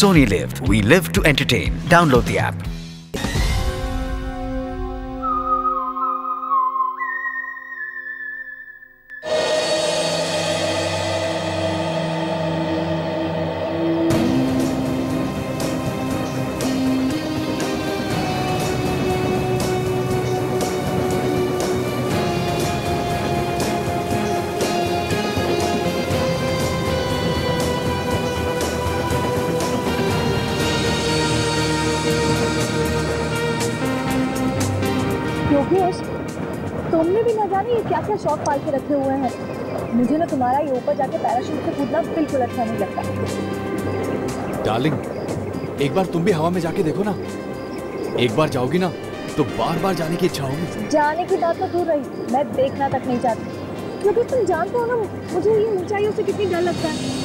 Sony Live. We live to entertain. Download the app. Yogesh, तुमने भी ना जाने ये क्या क्या शौक पाल के रखे हुए हैं। मुझे ना तुम्हारा ये ऊपर जाके पैराशूट से कूदना बिल्कुल अच्छा नहीं लगता। डार्लिंग, एक बार तुम भी हवा में जाके देखो ना। एक बार जाओगी ना तो बार बार जाने की इच्छा होगी। जाने की बात तो दूर रही, मैं देखना तक नहीं चाहती, क्योंकि तुम जानते हो ना मुझे ये ऊंचाइयों से कितनी डर लगता है।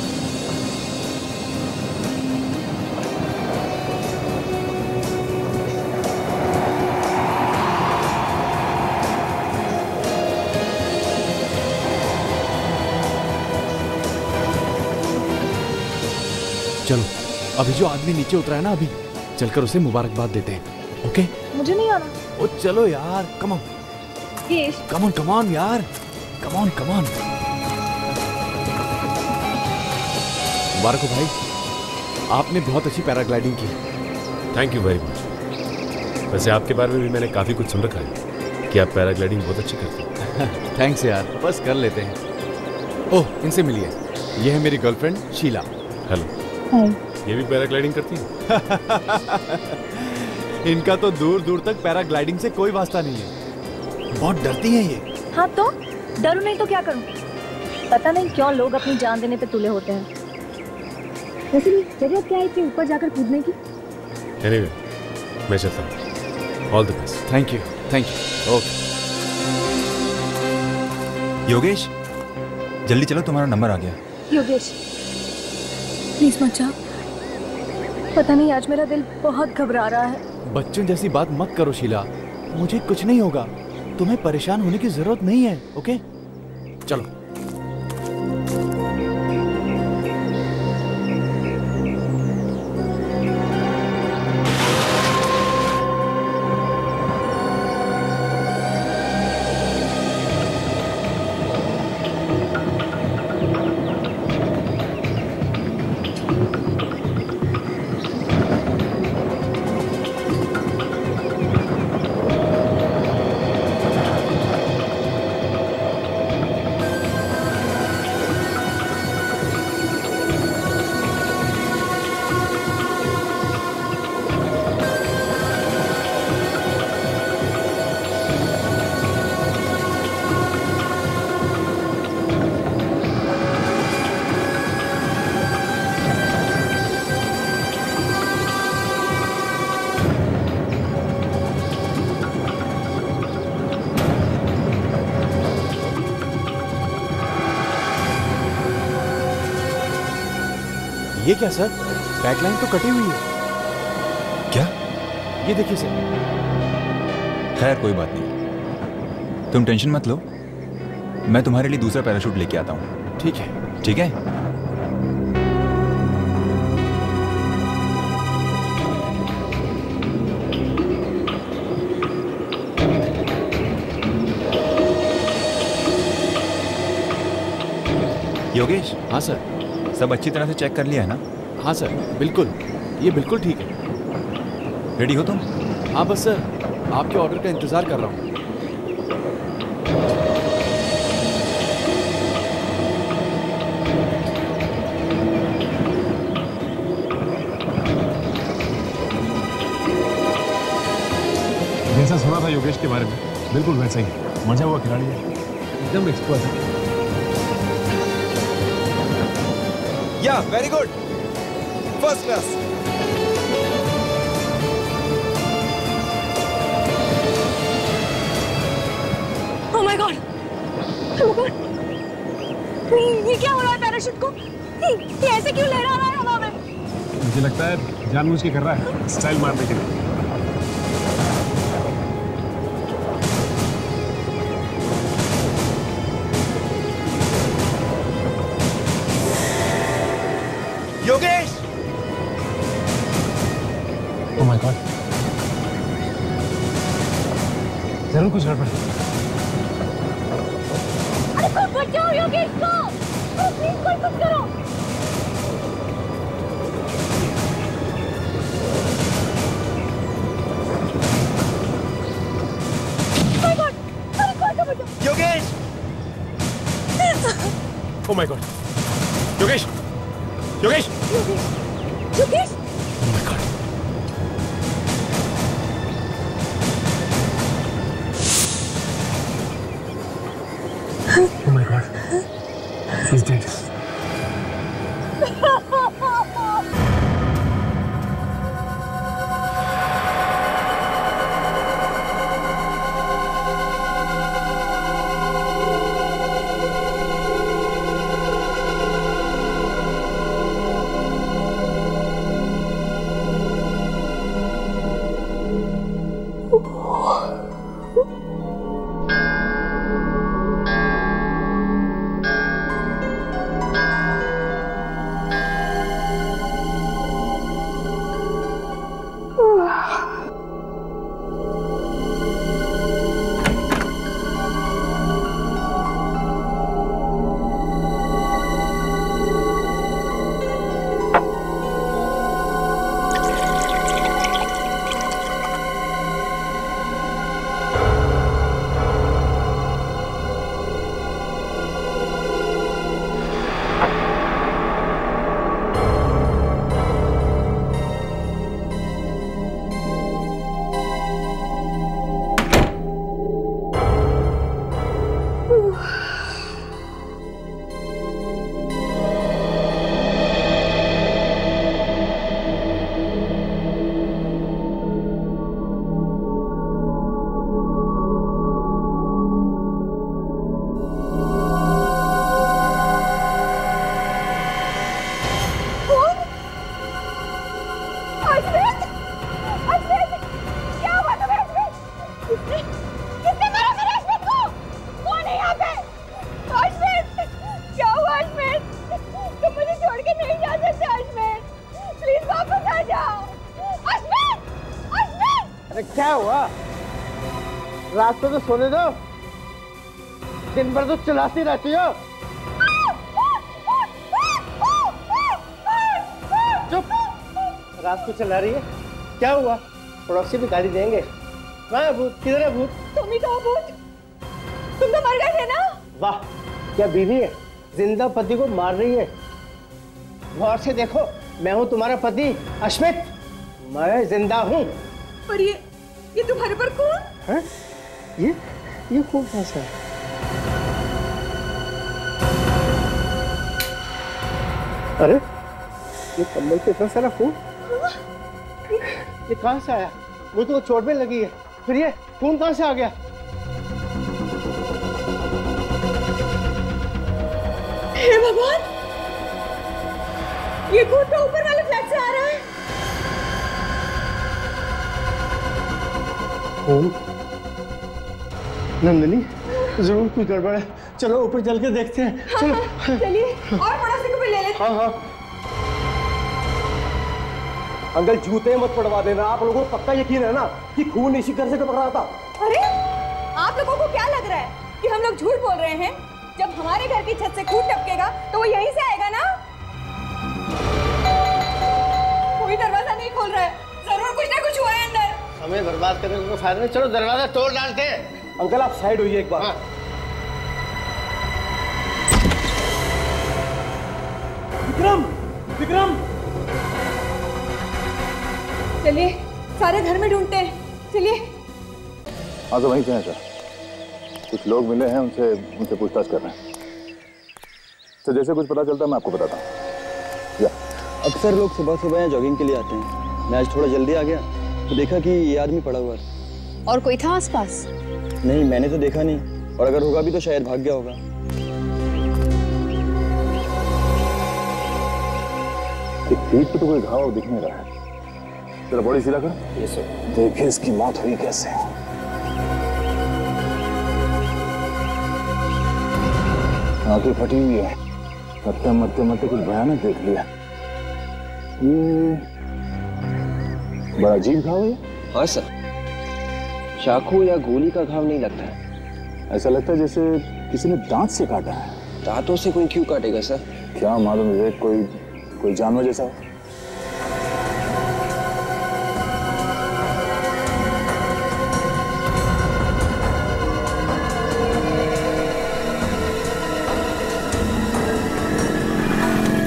चलो, अभी जो आदमी नीचे उतरा है ना, अभी चलकर उसे मुबारकबाद देते हैं। ओके? मुझे नहीं आना। ओ चलो यार, come on. Yash, come on, come on यार, कम ऑन, कम ऑन। मुबारक हो भाई, आपने बहुत अच्छी पैराग्लाइडिंग की। Thank you very much. वैसे आपके बारे में भी मैंने काफी कुछ सुन रखा है कि आप पैराग्लाइडिंग बहुत अच्छी करते हैं। थैंक्स यार, बस कर लेते हैं। ओह, इनसे मिलिए, ये है मेरी गर्लफ्रेंड शीला। हेलो। हाय। ये भी पैराग्लाइडिंग करती है? इनका तो दूर दूर तक पैराग्लाइडिंग से कोई वास्ता नहीं है, बहुत डरती हैं ये। हाँ तो डरू नहीं तो क्या करूं? पता नहीं क्यों लोग अपनी जान देने पे तुले होते हैं। वैसे भी जरूरत क्या है इतने ऊपर जाकर कूदने की? एनीवे, मैं चलता हूँ। All the best. Thank you, thank you. Okay. Yogesh, जल्दी चलो, तुम्हारा नंबर आ गया। योगेश, प्लीज मत जाओ। पता नहीं आज मेरा दिल बहुत घबरा रहा है। बच्चों जैसी बात मत करो शीला, मुझे कुछ नहीं होगा, तुम्हें परेशान होने की जरूरत नहीं है। ओके, चलो। ये क्या सर, बैकलाइन तो कटी हुई है। क्या? ये देखिए सर। खैर कोई बात नहीं, तुम टेंशन मत लो, मैं तुम्हारे लिए दूसरा पैराशूट लेके आता हूँ। ठीक है। ठीक है? योगेश। हाँ सर। सब अच्छी तरह से चेक कर लिया है ना? हाँ सर, बिल्कुल, ये बिल्कुल ठीक है। रेडी हो तुम? हाँ बस सर, आपके ऑर्डर का इंतजार कर रहा हूँ। जैसा सुना था योगेश के बारे में, बिल्कुल वैसा ही मजा हुआ खिलाड़ी है, एकदम एक्सपर्ट है। या very good, first class. Oh my God, oh God, ये क्या हो रहा है पैराशूट को? ये ऐसे क्यों लहरा रहा है हवा में? मुझे लगता है जानबूझ के कर रहा है, स्टाइल मारने के लिए। योगेश, ओह माय गॉड, जरूर कुछ गड़बड़ है। अरे कोई बचाओ योगेश को, प्लीज कोई कुछ करो। Yogesh! Oh my God, Yogesh! Yogesh! Yogesh! Oh my God! Oh my God, she's dead. क्या हुआ? रात को तो सोने दो, दिन भर तो चिल्लाती रहती हो। चुप, रात को चिल्ला रही है, क्या हुआ? पड़ोसी भी गाली देंगे। कहाँ भूत? किधर है भूत? तुम ही तो हो भूत, तुम तो मर गए थे ना। वाह, क्या बीवी है, जिंदा पति को मार रही है। गौर से देखो, मैं हूँ तुम्हारा पति अश्मित, मैं जिंदा हूँ। पर ये तुम्हारे पर खून? हैं? ये खून कैसा है? अरे ये कम्बल पे इतना सारा खून, ये कहाँ से आया? मुझे तो चोट में लगी है, फिर ये खून कहाँ से आ गया? हे भगवान, ये खून तो ऊपर वाले फ्लैट से आ रहा है। नंदिनी, जरूर कुछ गड़बड़ है, चलो ऊपर चल के देखते हैं। चलो चलिए, और पड़ोसी को भी ले लेते हैं। हाँ। अंकल जूते मत पड़वा देना, आप लोगों को पक्का यकीन है ना कि खून इसी घर से टपक रहा था? अरे आप लोगों को क्या लग रहा है कि हम लोग झूठ बोल रहे हैं? जब हमारे घर की छत से खून टपकेगा तो वो यहीं से आएगा ना। कोई दरवाजा नहीं खोल रहा है, जरूर कुछ ना कुछ हुआ है अंदर। हमें बर्बाद करने को फायदा नहीं, चलो दरवाजा तोड़ डालते हैं। अंकल आप साइड होइए एक बार। हाँ। विक्रम, चलिए सारे घर में ढूंढते हैं, चलिए। हाँ तो वहीं पे हैं सर, कुछ लोग मिले हैं, उनसे पूछताछ कर रहे हैं। तो जैसे कुछ पता चलता है मैं आपको बताता हूँ। अक्सर लोग सुबह सुबह यहाँ जॉगिंग के लिए आते हैं। मैं आज थोड़ा जल्दी आ गया तो देखा कि ये आदमी पड़ा हुआ है। और कोई था आसपास? नहीं, मैंने तो देखा नहीं, और अगर होगा भी तो शायद भाग गया होगा। पीठ पे तो कोई घाव दिख नहीं रहा है, तेरा बॉडी सीधा कर। ये सर, देखिए इसकी मौत हुई कैसे। आंखें फटी हुई है, मरते मरते कुछ भयानक देख लिया। ये बड़ा अजीब घाव है। हाँ सर, चाकू या गोली का घाव नहीं लगता है। ऐसा लगता है जैसे किसी ने दांत से काटा है। दांतों से कोई क्यों काटेगा सर? क्या मालूम विवेक, कोई जानवर जैसा हो।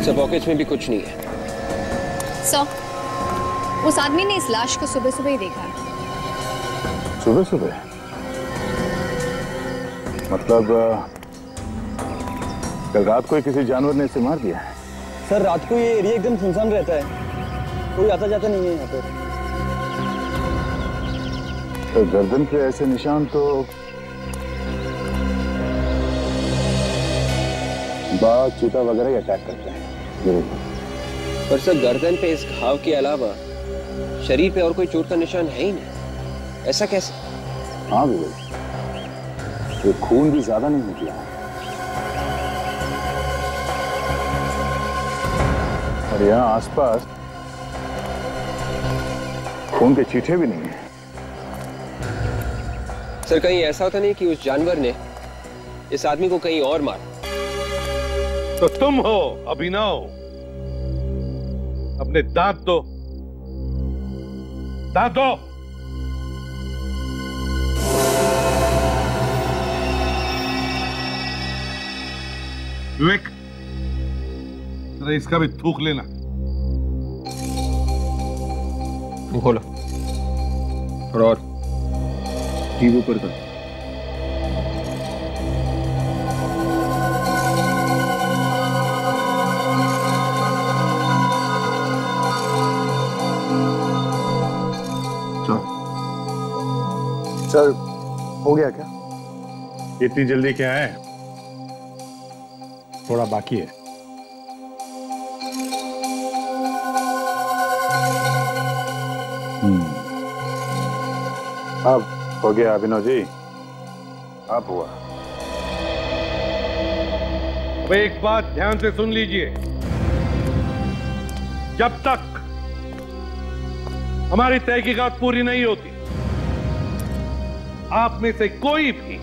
सर पॉकेट्स में भी कुछ नहीं है। सर, उस आदमी ने इस लाश को सुबह सुबह ही देखा है। सुबह सुबह? मतलब कल रात को ही किसी जानवर ने इसे मार दिया है? सर रात को ये एरिया एकदम सुनसान रहता है, कोई आता जाता नहीं है यहाँ पे। तो गर्दन पे ऐसे निशान तो बाघ, चीता वगैरह ही अटैक करते हैं जरूर। पर सर गर्दन पे इस घाव के अलावा शरीर पे और कोई चोट का निशान है ही नहीं, ऐसा कैसे? हाँ विवेक, ये खून भी ज्यादा नहीं निकला है और यहाँ आसपास खून के छींटे भी नहीं है। सर कहीं ऐसा होता नहीं कि उस जानवर ने इस आदमी को कहीं और मारा? तो तुम हो अभिनव, अपने दांत दो, दांत दो। विवेक, जरा इसका भी थूक लेना। खोलो और जीभ ऊपर कर। सर हो गया क्या? इतनी जल्दी क्या है, थोड़ा बाकी है। अब हो गया अभिनव जी, अब हुआ। अब एक बात ध्यान से सुन लीजिए, जब तक हमारी तहकीकात पूरी नहीं होती, आप में से कोई भी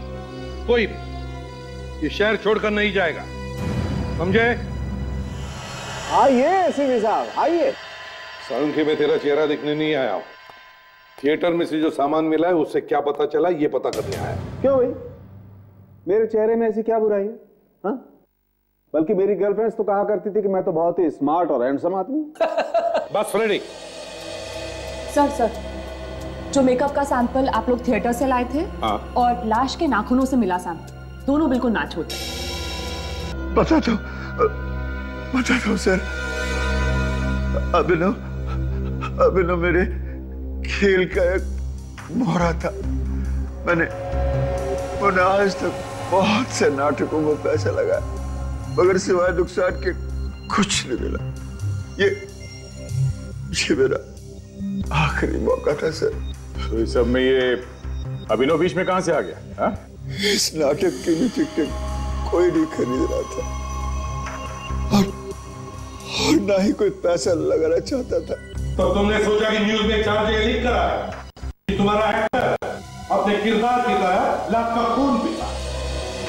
ये शहर छोड़कर नहीं जाएगा, समझे? आइए एसीपी साहब, आइए। सालुंखे में तेरा चेहरा दिखने नहीं आया हूं। थिएटर में से जो सामान मिला है उससे क्या पता चला, ये पता करने आया। क्यों भाई, मेरे चेहरे में ऐसी क्या बुराई है? हाँ? बल्कि मेरी गर्लफ्रेंड्स तो कहा करती थी कि मैं तो बहुत ही स्मार्ट और हैंडसम आदमी हूं। बस फ्रेडी। सर जो मेकअप का सैंपल आप लोग थिएटर से लाए थे और लाश के नाखूनों से मिला सैंपल, दोनों बिल्कुल मैच होते हैं। बता दो सर, अभिनव मेरे खेल का एक मोहरा था। मैंने आज तक बहुत से नाटकों में पैसा लगाया, मगर सिवाय नुकसान के कुछ नहीं मिला। ये मेरा आखिरी मौका था सर। तो इस सब में ये अभिनव बीच में कहां से आ गया? हा? इस नाटक के लिए टिकट कोई नहीं खरीद रहा था और ना ही कोई पैसा लगाना चाहता था। तो तुमने सोचा कि न्यूज में चार्ज लिख कर आया कि तुम्हारा एक्टर अपने किरदार की तरह लाख का खून पीता,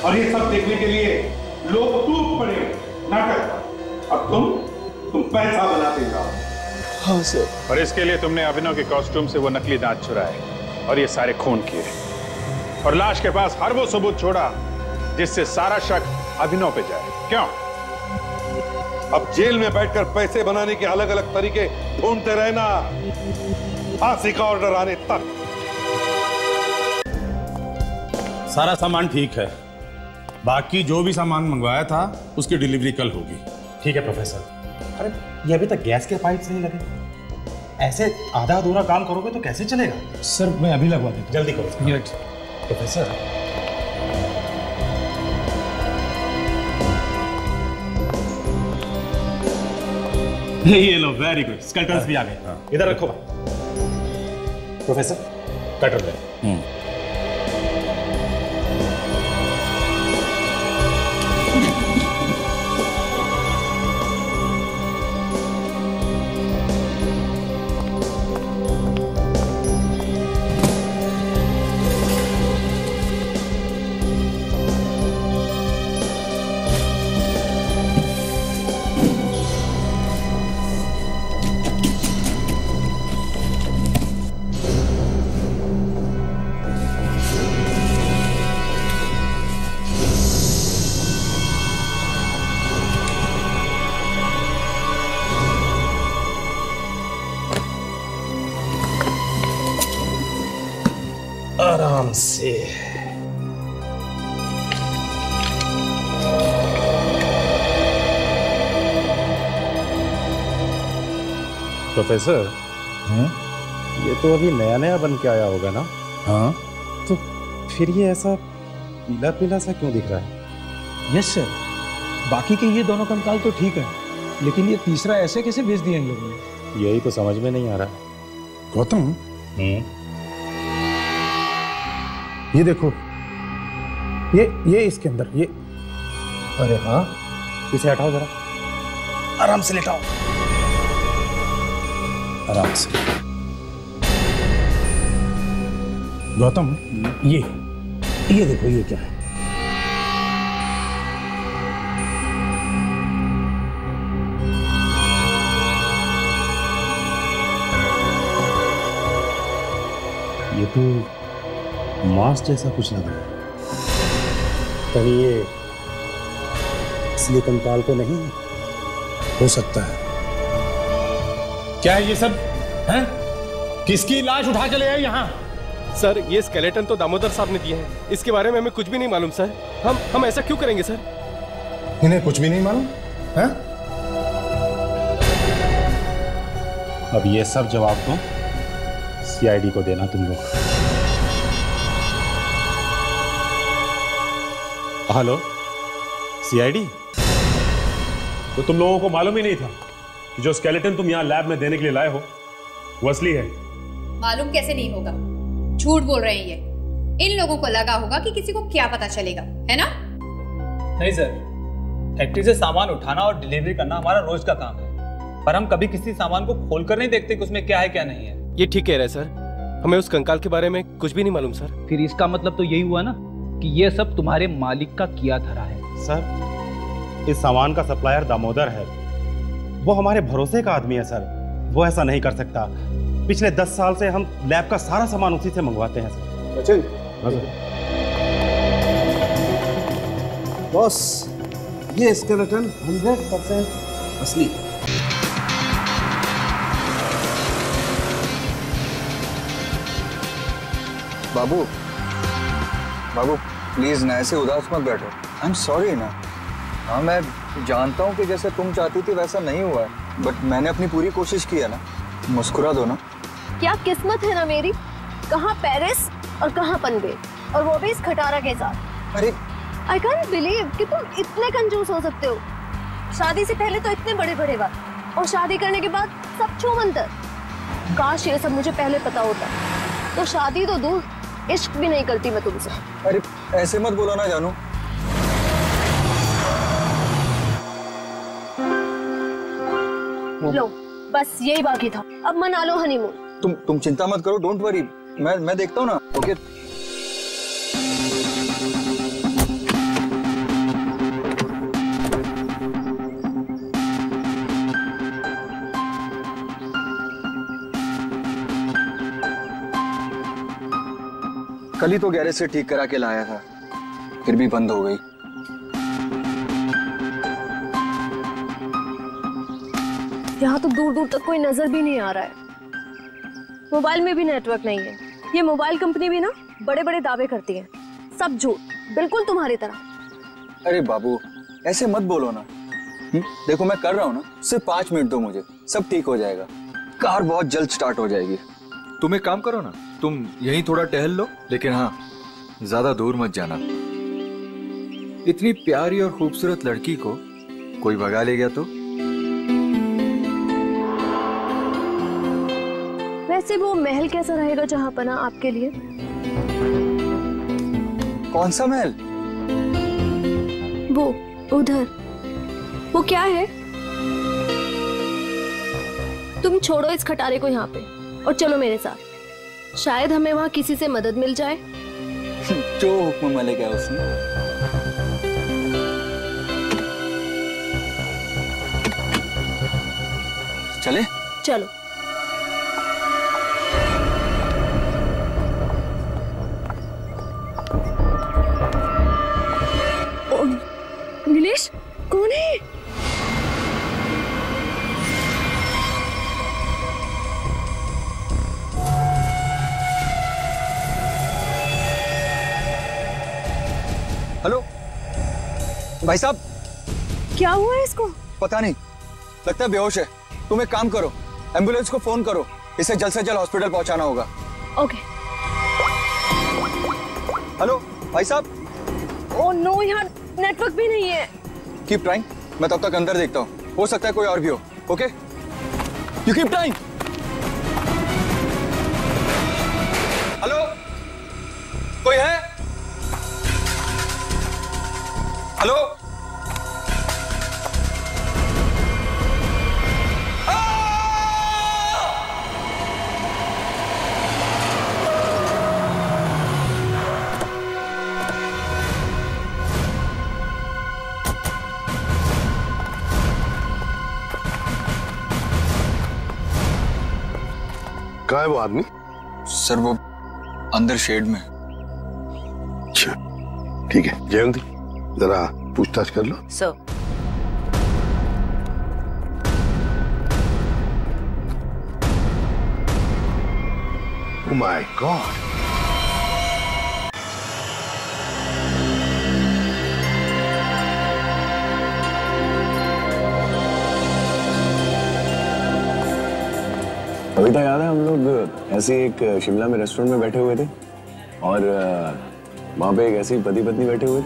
और ये सब देखने के लिए लोग टूट पड़े नाटक, और तुम पैसा बनाते जाओ। हाँ सर। और इसके लिए तुमने अभिनव के कॉस्ट्यूम से वो नकली दांत चुराए और ये सारे खून किए, और लाश के पास हर वो सबूत छोड़ा जिससे सारा शक अभिनव पे जाए। क्यों? अब जेल में बैठकर पैसे बनाने के अलग अलग तरीके ढूंढते रहना, फांसी का ऑर्डर आने तक। सारा सामान ठीक है, बाकी जो भी सामान मंगवाया था उसकी डिलीवरी कल होगी। ठीक है प्रोफेसर। अरे ये अभी तक गैस के पाइप्स नहीं लगे, ऐसे आधा अधूरा काम करोगे तो कैसे चलेगा? सर मैं अभी लगवा देता हूं। जल्दी करो प्रोफेसर। ये लो, वेरी गुड, स्केल्टन्स भी आ गए। इधर रखो प्रोफेसर, कटर ले। आराम से। प्रोफेसर, ये तो अभी नया नया बन के आया होगा ना? हाँ। तो फिर ये ऐसा पीला पीला सा क्यों दिख रहा है? यस सर, बाकी के ये दोनों कंकाल तो ठीक है, लेकिन ये तीसरा ऐसे कैसे भेज दिया इन लोगों ने? यही तो समझ में नहीं आ रहा। गौतम, ये देखो, ये इसके अंदर ये। अरे हाँ, इसे हटाओ जरा, आराम से लेटाओ, आराम से। गौतम, ये देखो, ये क्या है? ये तो मांस जैसा कुछ लग रहा है। कहीं ये असली कंकाल तो नहीं है? हो सकता है। क्या है ये सब? हैं? किसकी लाश उठा के ले आए यहाँ? सर, ये स्केलेटन तो दामोदर साहब ने दिए हैं। इसके बारे में हमें कुछ भी नहीं मालूम सर। हम ऐसा क्यों करेंगे सर? इन्हें कुछ भी नहीं मालूम है? अब ये सब जवाब तो सीआईडी को देना तुम लोग। हेलो सीआईडी, तो तुम लोगों को मालूम ही नहीं था कि जो स्केलेटन तुम यहाँ लैब में देने के लिए लाए हो वो असली है? मालूम कैसे नहीं होगा? झूठ बोल रहे हैं ये। इन लोगों को लगा होगा कि किसी को क्या पता चलेगा, है ना? नहीं सर, फैक्ट्री से सामान उठाना और डिलीवरी करना हमारा रोज का काम है, पर हम कभी किसी सामान को खोलकर नहीं देखते कि उसमें क्या है क्या नहीं है। ये ठीक कह रहे हैं सर, हमें उस कंकाल के बारे में कुछ भी नहीं मालूम सर। फिर इसका मतलब तो यही हुआ ना कि ये सब तुम्हारे मालिक का किया धरा है। सर, इस सामान का सप्लायर दामोदर है, वो हमारे भरोसे का आदमी है सर। वो ऐसा नहीं कर सकता। पिछले 10 साल से हम लैब का सारा सामान उसी से मंगवाते हैं सर। सचिन, बॉस, ये स्केलेटन 100% असली है। बाबू, प्लीज ना ऐसे उदास मत बैठो। आई एम सॉरी ना। हाँ, मैं जानता हूँ कि जैसे तुम चाहती थी वैसा नहीं हुआ है, बट मैंने अपनी पूरी कोशिश की है ना। मुस्कुरा दो ना। क्या किस्मत है ना मेरी, कहाँ पेरिस और कहाँ पनवेल, और वो भी इस खटारा के साथ। अरे आई कांट बिलीव कि तुम इतने कंजूस हो सकते हो। शादी से पहले तो इतने बड़े बड़े बात, और शादी करने के बाद सब छूमंतर। काश ये सब मुझे पहले पता होता, तो शादी तो दूर, इश्क भी नहीं करती मैं तुमसे। अरे ऐसे मत बोलो ना जानू। लो, बस यही बाकी था, अब मना लो हनीमून। तुम चिंता मत करो, डोंट वरी, मैं देखता हूँ ना। ओके। कल ही तो गैरेज से ठीक करा के लाया था, फिर भी बंद हो गई। यहाँ तो दूर दूर तक कोई नजर भी नहीं आ रहा है। मोबाइल में भी नेटवर्क नहीं है। ये मोबाइल कंपनी भी ना बड़े बड़े दावे करती है, सब झूठ, बिल्कुल तुम्हारी तरह। अरे बाबू, ऐसे मत बोलो ना। देखो मैं कर रहा हूँ ना, सिर्फ 5 मिनट दो मुझे, सब ठीक हो जाएगा। कार बहुत जल्द स्टार्ट हो जाएगी। तुम एक काम करो ना, तुम यहीं थोड़ा टहल लो, लेकिन हाँ ज्यादा दूर मत जाना। इतनी प्यारी और खूबसूरत लड़की को कोई भगा ले गया तो? वैसे वो महल कैसा रहेगा जहाँ पना आपके लिए? कौन सा महल? वो उधर, वो क्या है? तुम छोड़ो इस खटारे को यहाँ पे और चलो मेरे साथ। शायद हमें वहाँ किसी से मदद मिल जाए। जो हुक्म मिलेगा उसने। चले? चलो। नीलेश, कौन है? भाई साहब क्या हुआ है इसको? पता नहीं, लगता है बेहोश है। तुम एक काम करो, एम्बुलेंस को फोन करो, इसे जल्द से जल्द हॉस्पिटल पहुंचाना होगा। ओके। हेलो भाई साहब। ओह नो, यहाँ नेटवर्क भी नहीं है। कीप ट्राइंग, मैं तब तक अंदर देखता हूँ, हो सकता है कोई और भी हो। Okay, you keep trying. Hello, कोई है? हेलो, कहाँ है वो आदमी? सर वो अंदर शेड में। अच्छा ठीक है, जयंती जरा पूछताछ कर लो। सर। ओह माय गॉड, कविता याद है हम लोग ऐसे एक शिमला में रेस्टोरेंट में बैठे हुए थे और वहां पे एक ऐसी पति पत्नी बैठे हुए थे।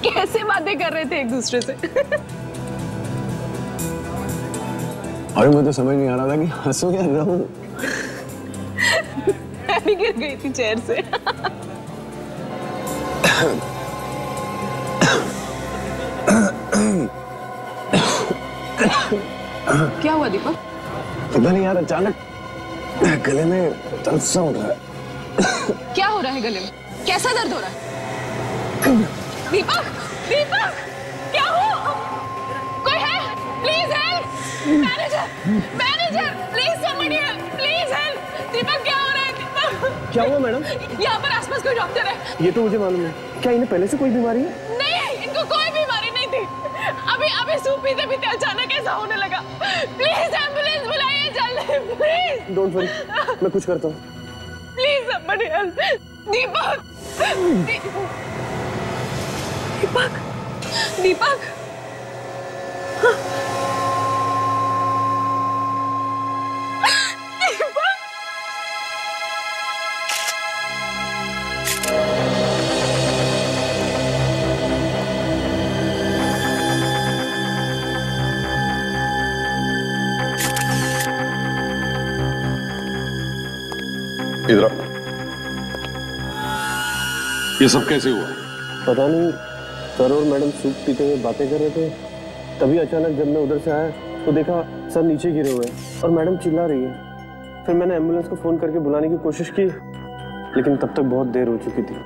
कैसे बातें कर रहे थे एक दूसरे से? और मुझे तो समझ नहीं आ रहा था कि हंसू या रहूं। मैं भी गिर गई थी चेयर से। क्या हुआ दीपक? पता नहीं यार, अचानक गले में दर्द सा हो रहा है। क्या हो रहा है गले में? कैसा दर्द हो रहा है? दीपक, दीपक, क्या हो? कोई है? Please help! Manager, manager, please somebody help, please help! Deepak क्या हो रहा है? दीपक क्या हुआ मैडम? यहाँ पर आसपास कोई डॉक्टर है? ये तो मुझे मालूम है। क्या इन्हें पहले से कोई बीमारी है? नहीं, इनको कोई बीमारी नहीं थी। अभी सूप पीते पीते अचानक ऐसा होने लगा। प्लीज एम्बुलेंस बुलाइए जल्दी, प्लीज। डोंट वरी, मैं कुछ करता हूँ। Please somebody help. Deepak, Deepak, Deepak. इधर आओ। ये सब कैसे हुआ? पता नहीं, सर और मैडम सूप पीते हुए बातें कर रहे थे, तभी अचानक जब मैं उधर से आया तो देखा सर नीचे गिरे हुए हैं और मैडम चिल्ला रही है। फिर मैंने एम्बुलेंस को फोन करके बुलाने की कोशिश की, लेकिन तब तक बहुत देर हो चुकी थी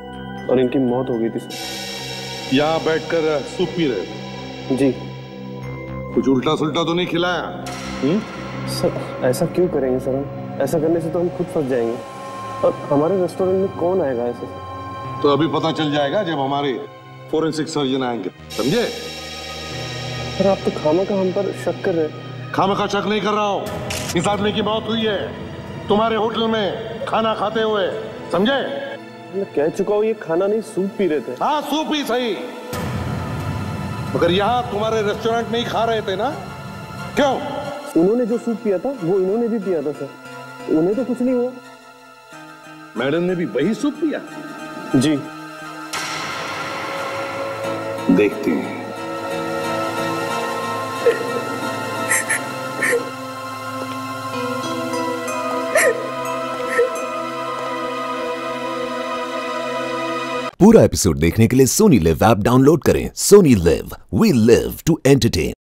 और इनकी मौत हो गई थी सर। यहाँ बैठकर सूप पी रहे थे? जी। कुछ उल्टा सुल्टा तो नहीं खिलाया? सर ऐसा क्यों करेंगे सर? हम ऐसा करने से तो हम खुद फंस जाएंगे और हमारे रेस्टोरेंट में कौन आएगा ऐसे? तो अभी पता चल जाएगा जब हमारे फोरेंसिक सर्जन आएंगे, समझे? सर आप तो खामखा हम पर शक कर रहे हैं। खामखा शक नहीं कर रहा हूँ, इस आदमी की मौत हुई है तुम्हारे होटल में खाना खाते हुए, समझे? मैं कह चुका हूँ ये खाना नहीं सूप पी रहे थे। हाँ सूप ही सही, मगर यहाँ तुम्हारे रेस्टोरेंट में ही खा रहे थे ना? क्यों? उन्होंने जो सूप पिया था वो इन्होंने भी पिया था सर, उन्हें तो कुछ नहीं हुआ। मैडम ने भी वही सूप पिया? जी। देखते हैं। पूरा एपिसोड देखने के लिए सोनी लिव ऐप डाउनलोड करें। Sony LIV, we live to entertain.